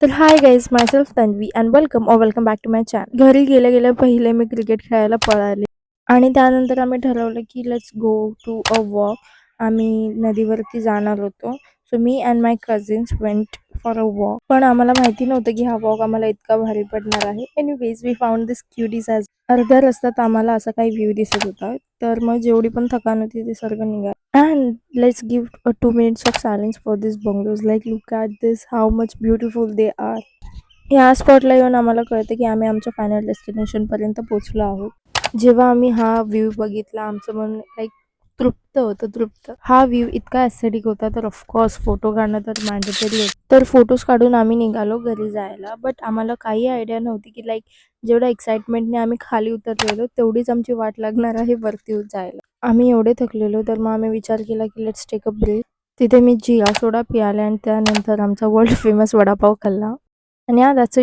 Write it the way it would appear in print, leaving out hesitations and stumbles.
तर hi guys myself Tanvi and welcome back to my channel. घरी गेल्या गेल्या पहिले मी क्रिकेट खेळायला पळाले आणि त्यानंतर आम्ही ठरवलं की let's go to a walk. आम्ही नदीवरती जाणार होतो. So me and my cousins went for a walk. पण आम्हाला माहिती नव्हतं की हा वॉक आम्हाला इतका भारी पडणार आहे. Anyways we found this cuties as अर्ध्या रस्त्यात आम्हाला असा काही व्ह्यू दिसत होता. तर मग जेवढी पण थकान होती ती सर्व निघाली. And let's give a 2 minutes of silence for these bungalows. Like, look at this, how much beautiful they are. या स्पॉटला येऊन आम्हाला कळतं की आम्ही आमच्या फायनल डेस्टिनेशन पर्यंत पोहोचलो आहोत. जेव्हा आम्ही हा व्ह्यू बघितला आमचं मन लाईक तृप्त होतं तृप्त. हा व्ह्यू इतका ॲस्थेटिक होता तर ऑफकोर्स फोटो काढणं तर मॅन्डेटरी होतं. तर फोटोज काढून आम्ही निघालो घरी जायला. बट आम्हाला काही आयडिया नव्हती की लाईक जेवढ्या एक्साइटमेंटने आम्ही खाली उतरलेलो तेवढीच आमची वाट लागणार आहे वरती जायला. आम्ही एवढे थकलेलो तर मग आम्ही विचार केला की लेट्स टेक अ ब्रेक. तिथे मी जिया सोडा पियाले आणि त्यानंतर आमचा वर्ल्ड फेमस वडापाव खाल्ला. आणि या दॅट्स इट.